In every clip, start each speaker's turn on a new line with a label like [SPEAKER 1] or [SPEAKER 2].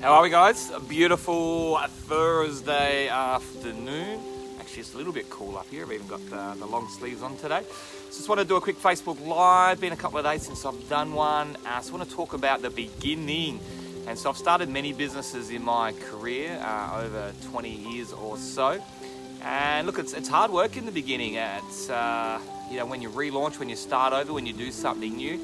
[SPEAKER 1] How are we, guys? A beautiful Thursday afternoon. Actually, it's a little bit cool up here. I've even got the long sleeves on today. So just want to do a quick Facebook Live. Been a couple of days since I've done one. So I want to talk about the beginning. And so I've started many businesses in my career, over 20 years or so. And look, it's hard work in the beginning. It's when you relaunch, when you start over, when you do something new.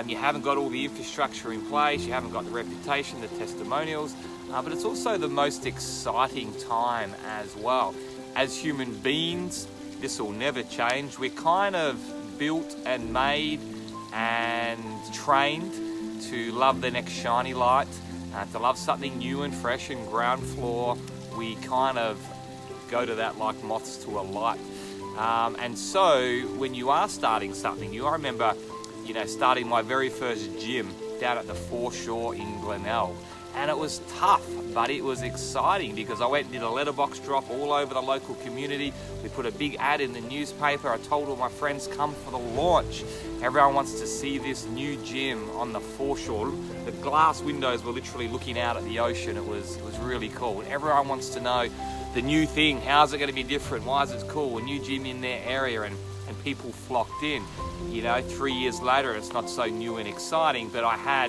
[SPEAKER 1] You haven't got all the infrastructure in place, you haven't got the reputation, the testimonials, but it's also the most exciting time as well. As human beings, this will never change. We're kind of built and made and trained to love the next shiny light, to love something new and fresh and ground floor. We kind of go to that like moths to a light. And so when you are starting something new, I remember starting my very first gym down at the foreshore in Glenelg. And it was tough, but it was exciting because I went and did a letterbox drop all over the local community. We put a big ad in the newspaper. I told all my friends, come for the launch. Everyone wants to see this new gym on the foreshore. The glass windows were literally looking out at the ocean. It was really cool. And everyone wants to know the new thing. How's it going to be different? Why is it cool? A new gym in their area, and people flocked in. 3 years later, it's not so new and exciting, but I had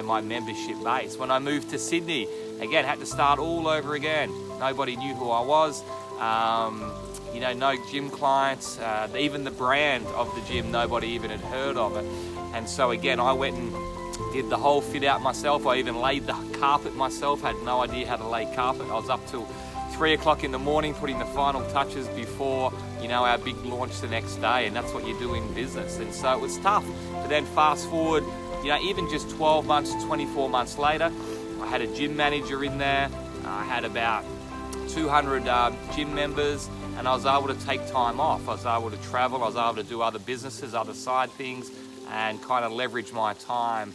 [SPEAKER 1] my membership base. When I moved to Sydney, again, had to start all over again. Nobody knew who I was. No gym clients, even the brand of the gym, nobody even had heard of it. And so again, I went and did the whole fit out myself. I even laid the carpet myself, had no idea how to lay carpet. I was up till 3 o'clock in the morning putting the final touches before our big launch the next day, and that's what you do in business. And so it was tough. But then fast forward, even just 12 months, 24 months later, I had a gym manager in there. I had about 200 gym members, and I was able to take time off. I was able to travel. I was able to do other businesses, other side things, and kind of leverage my time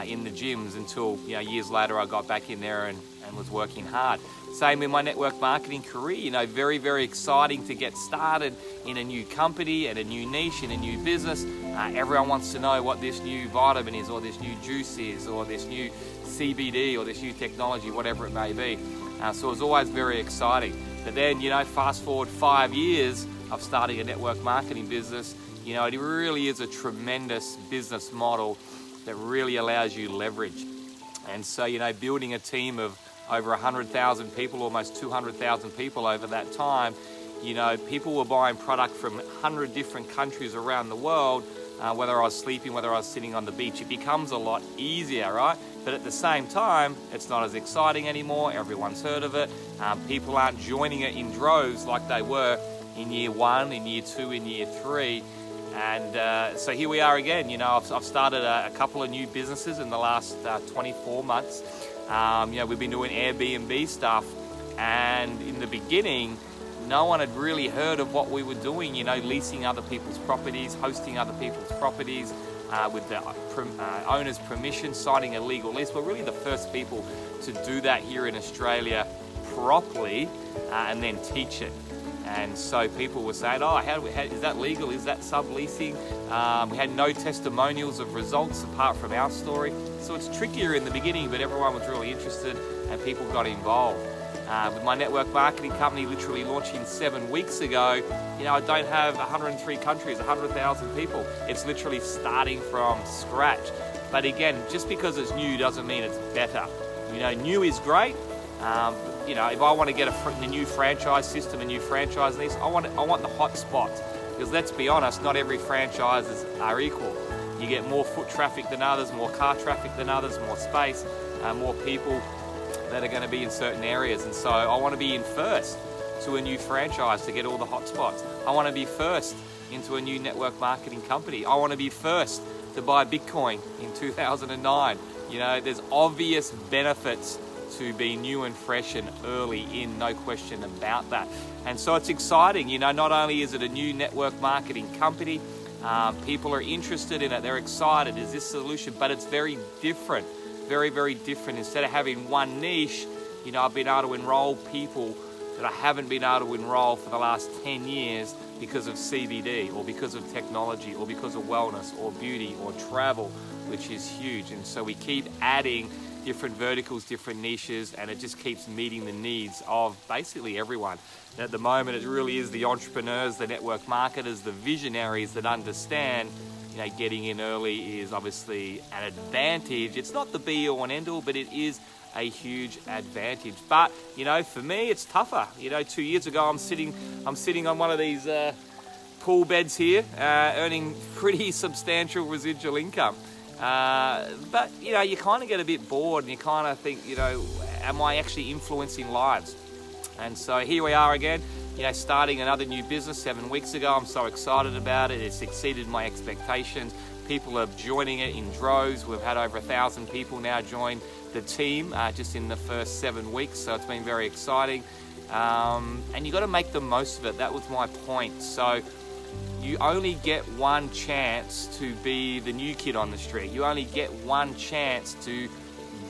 [SPEAKER 1] in the gyms until years later I got back in there and was working hard. Same in my network marketing career, very, very exciting to get started in a new company and a new niche, in a new business. Everyone wants to know what this new vitamin is, or this new juice is, or this new CBD, or this new technology, whatever it may be. So it was always very exciting. But then, fast forward 5 years of starting a network marketing business, it really is a tremendous business model that really allows you leverage. And so, building a team of over 100,000 people, almost 200,000 people over that time, people were buying product from 100 different countries around the world, whether I was sleeping, whether I was sitting on the beach. It becomes a lot easier, right? But at the same time, it's not as exciting anymore. Everyone's heard of it. People aren't joining it in droves like they were in year 1, in year 2, in year 3. And so here we are again. I've started a couple of new businesses in the last 24 months. We've been doing Airbnb stuff, and in the beginning, no one had really heard of what we were doing, leasing other people's properties, hosting other people's properties, with the owner's permission, signing a legal lease. We're really the first people to do that here in Australia properly, and then teach it. And so people were saying, is that legal? Is that subleasing? We had no testimonials of results apart from our story. So it's trickier in the beginning, but everyone was really interested and people got involved. With my network marketing company literally launching 7 weeks ago, I don't have 103 countries, 100,000 people. It's literally starting from scratch. But again, just because it's new doesn't mean it's better. New is great. If I want to get a new franchise system, a new franchise lease, I want the hot spots. Because let's be honest, not every franchises are equal. You get more foot traffic than others, more car traffic than others, more space, more people that are going to be in certain areas. And so I want to be in first to a new franchise to get all the hot spots. I want to be first into a new network marketing company. I want to be first to buy Bitcoin in 2009. There's obvious benefits to be new and fresh and early in, no question about that. And so it's exciting, not only is it a new network marketing company, people are interested in it, they're excited, is this solution, but it's very different, very, very different. Instead of having one niche, I've been able to enroll people that I haven't been able to enroll for the last 10 years because of CBD or because of technology or because of wellness or beauty or travel, which is huge. And so we keep adding different verticals, different niches, and it just keeps meeting the needs of basically everyone. And at the moment, it really is the entrepreneurs, the network marketers, the visionaries that understand, getting in early is obviously an advantage. It's not the be all and end all, but it is a huge advantage. But, for me, it's tougher. 2 years ago, I'm sitting on one of these pool beds here, earning pretty substantial residual income. But you kind of get a bit bored and you kind of think, am I actually influencing lives? And so here we are again, starting another new business 7 weeks ago. I'm so excited about it. It's exceeded my expectations. People are joining it in droves. We've had over 1,000 people now join the team just in the first 7 weeks. So it's been very exciting. And you got to make the most of it. That was my point. So you only get one chance to be the new kid on the street. You only get one chance to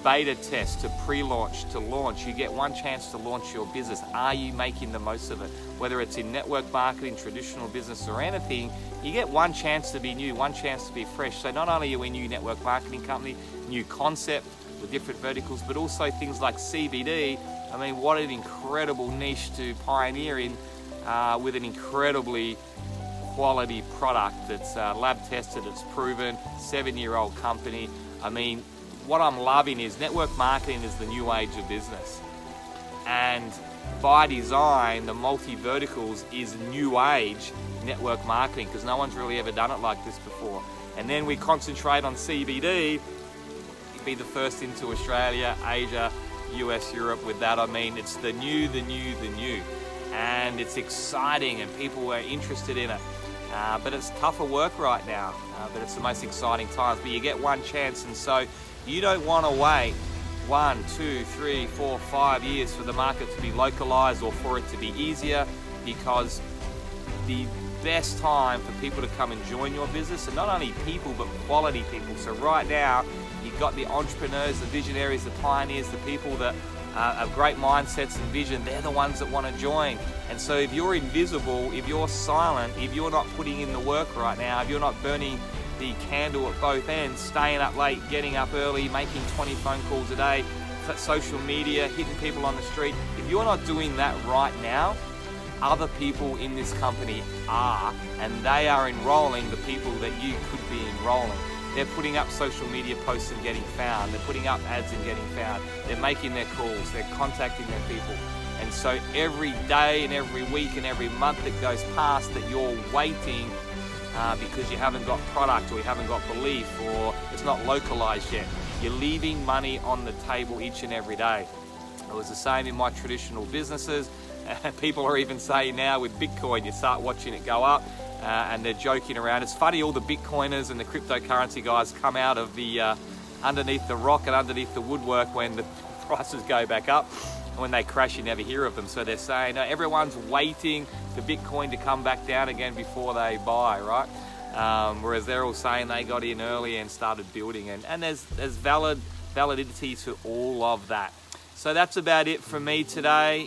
[SPEAKER 1] beta test, to pre-launch, to launch. You get one chance to launch your business. Are you making the most of it? Whether it's in network marketing, traditional business or anything, you get one chance to be new, one chance to be fresh. So not only are we a new network marketing company, new concept with different verticals, but also things like CBD. I mean, what an incredible niche to pioneer in with an incredibly quality product that's lab tested, it's proven, 7-year-old company. I mean, what I'm loving is network marketing is the new age of business. And by design, the multi-verticals is new age network marketing because no one's really ever done it like this before. And then we concentrate on CBD, be the first into Australia, Asia, US, Europe. With that, I mean, it's the new. And it's exciting and people are interested in it. But it's tougher work right now, but it's the most exciting times. But you get one chance, and so you don't want to wait 1, 2, 3, 4, 5 years for the market to be localized or for it to be easier, because the best time for people to come and join your business, and not only people, but quality people. So right now, you've got the entrepreneurs, the visionaries, the pioneers, the people that have great mindsets and vision. They're the ones that want to join. And so if you're invisible, if you're silent, if you're not putting in the work right now, if you're not burning the candle at both ends, staying up late, getting up early, making 20 phone calls a day, social media, hitting people on the street, if you're not doing that right now, other people in this company are, and they are enrolling the people that you could be enrolling. They're putting up social media posts and getting found. They're putting up ads and getting found. They're making their calls. They're contacting their people. And so every day and every week and every month that goes past that you're waiting because you haven't got product or you haven't got belief or it's not localized yet, you're leaving money on the table each and every day. It was the same in my traditional businesses. People are even saying now with Bitcoin, you start watching it go up. And they're joking around. It's funny, all the Bitcoiners and the cryptocurrency guys come out of the underneath the rock and underneath the woodwork when the prices go back up. And when they crash, you never hear of them. So they're saying everyone's waiting for Bitcoin to come back down again before they buy, right? Whereas they're all saying they got in early and started building. And there's validity to all of that. So that's about it from me today.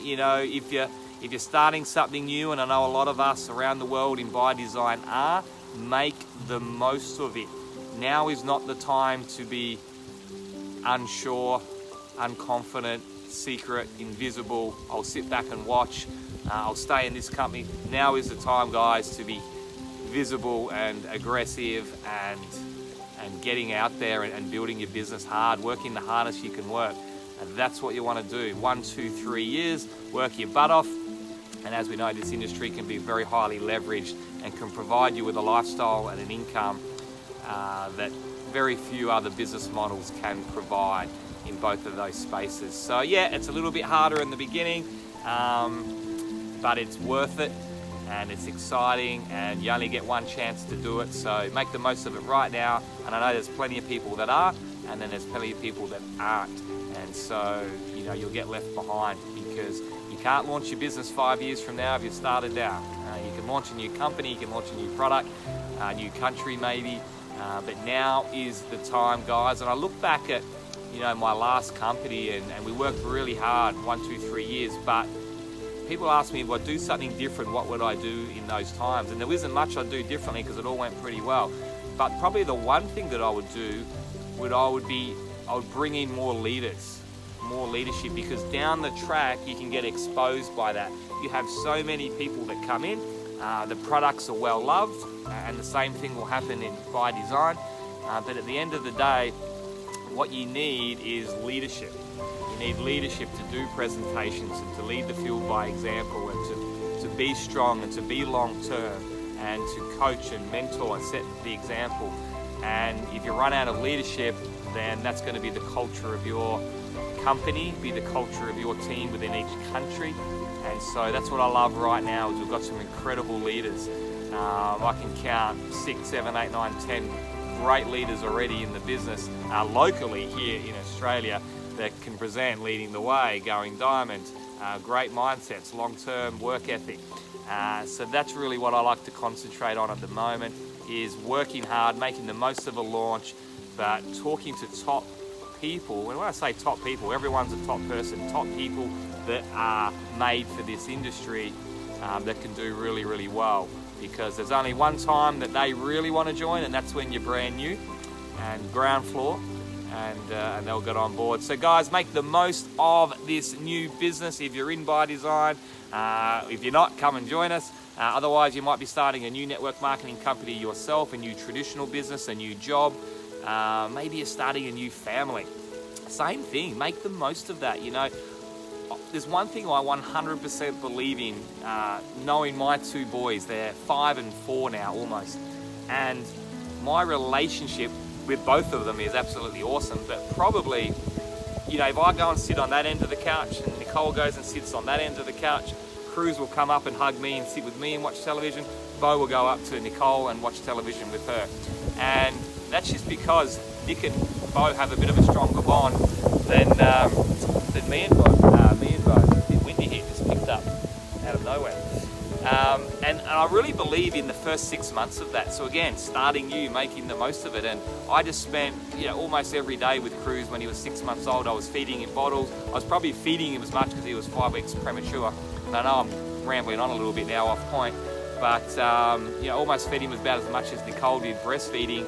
[SPEAKER 1] If you're starting something new, and I know a lot of us around the world in By Design are, make the most of it. Now is not the time to be unsure, unconfident, secret, invisible. I'll sit back and watch. I'll stay in this company. Now is the time, guys, to be visible and aggressive and getting out there and building your business hard, working the hardest you can work. And that's what you want to do. 1, 2, 3 years, work your butt off. And as we know, this industry can be very highly leveraged and can provide you with a lifestyle and an income that very few other business models can provide in both of those spaces. So yeah, it's a little bit harder in the beginning, but it's worth it and it's exciting, and you only get one chance to do it. So make the most of it right now. And I know there's plenty of people that are, and then there's plenty of people that aren't. And so, you'll get left behind because you can't launch your business 5 years from now if you started now. You can launch a new company, you can launch a new product, a new country maybe, but now is the time, guys. And I look back at, my last company and we worked really hard, 1, 2, 3 years, but people ask me if I do something different, what would I do in those times? And there isn't much I'd do differently because it all went pretty well. But probably the one thing that I would do I would bring in more leaders, more leadership, because down the track you can get exposed by that. You have so many people that come in, the products are well loved, and the same thing will happen by design. But at the end of the day, what you need is leadership. You need leadership to do presentations and to lead the field by example, and to be strong and to be long term, and to coach and mentor and set the example. And if you run out of leadership, then that's going to be the culture of your company, be the culture of your team within each country. And so that's what I love right now, is we've got some incredible leaders. I can count 6, 7, 8, 9, 10 great leaders already in the business locally here in Australia that can present leading the way, going diamond, great mindsets, long-term work ethic. So that's really what I like to concentrate on at the moment, is working hard, making the most of a launch, but talking to top people. And when I say top people, everyone's a top person, top people that are made for this industry, that can do really, really well. Because there's only one time that they really want to join, and that's when you're brand new and ground floor, and they'll get on board. So guys, make the most of this new business. If you're in by design, if you're not, come and join us. Otherwise, you might be starting a new network marketing company yourself, a new traditional business, a new job. Maybe you're starting a new family. Same thing, make the most of that. You know, there's one thing I 100% believe in, knowing my two boys, they're 5 and 4 now almost. And my relationship with both of them is absolutely awesome. But probably, you know, if I go and sit on that end of the couch and Nicole goes and sits on that end of the couch, Cruz will come up and hug me and sit with me and watch television. Bo will go up to Nicole and watch television with her. And that's just because Nick and Bo have a bit of a stronger bond than me and Bo. Me and Bo. A bit windy here, just picked up out of nowhere. And I really believe in the first 6 months of that. So again, starting new, making the most of it. And I just spent, you know, almost every day with Cruz when he was 6 months old. I was feeding him bottles. I was probably feeding him as much because he was 5 weeks premature. And I know I'm rambling on a little bit now off point. But, you know, almost fed him about as much as Nicole did breastfeeding.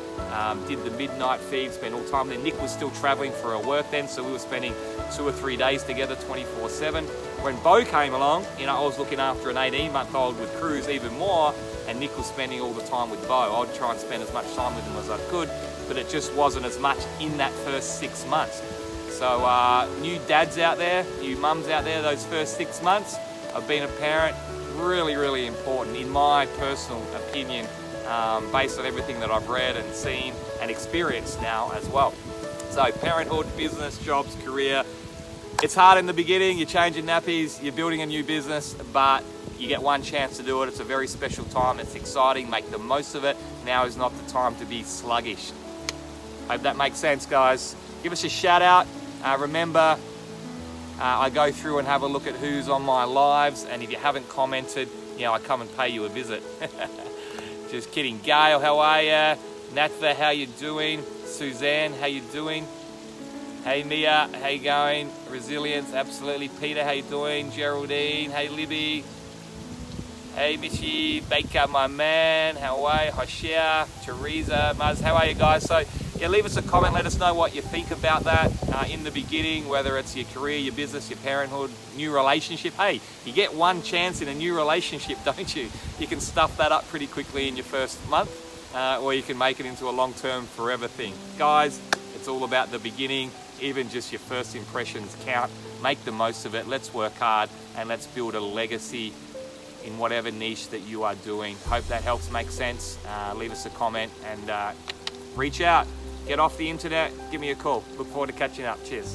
[SPEAKER 1] Did the midnight feed, spent all time. Then Nick was still traveling for her work then, so we were spending 2 or 3 days together, 24/7. When Bo came along, you know, I was looking after an 18-month-old with Cruz even more, and Nick was spending all the time with Bo. I'd try and spend as much time with him as I could, but it just wasn't as much in that first 6 months. So new dads out there, new mums out there, those first 6 months of being a parent, really, really important in my personal opinion, based on everything that I've read and seen and experienced now as well. So parenthood, business, jobs, career, it's hard in the beginning. You're changing nappies, you're building a new business, but you get one chance to do it. It's a very special time. It's exciting. Make the most of it. Now is not the time to be sluggish. Hope that makes sense, guys. Give us a shout out. Remember, I go through and have a look at who's on my lives, and if you haven't commented, you know, I come and pay you a visit. Just kidding. Gail, how are ya? Natha, how you doing? Suzanne, how you doing? Hey Mia, how you going? Resilience, absolutely. Peter, how you doing? Geraldine, hey Libby. Hey Michi, Baker, my man, how are you? Hoshia, Teresa, Muzz, how are you guys? So yeah, leave us a comment, let us know what you think about that in the beginning, whether it's your career, your business, your parenthood, new relationship. Hey, you get one chance in a new relationship, don't you? You can stuff that up pretty quickly in your first month, or you can make it into a long-term forever thing. Guys, it's all about the beginning. Even just your first impressions count. Make the most of it. Let's work hard and let's build a legacy in whatever niche that you are doing. Hope that helps make sense. Leave us a comment and reach out. Get off the internet. Give me a call. Look forward to catching up. Cheers.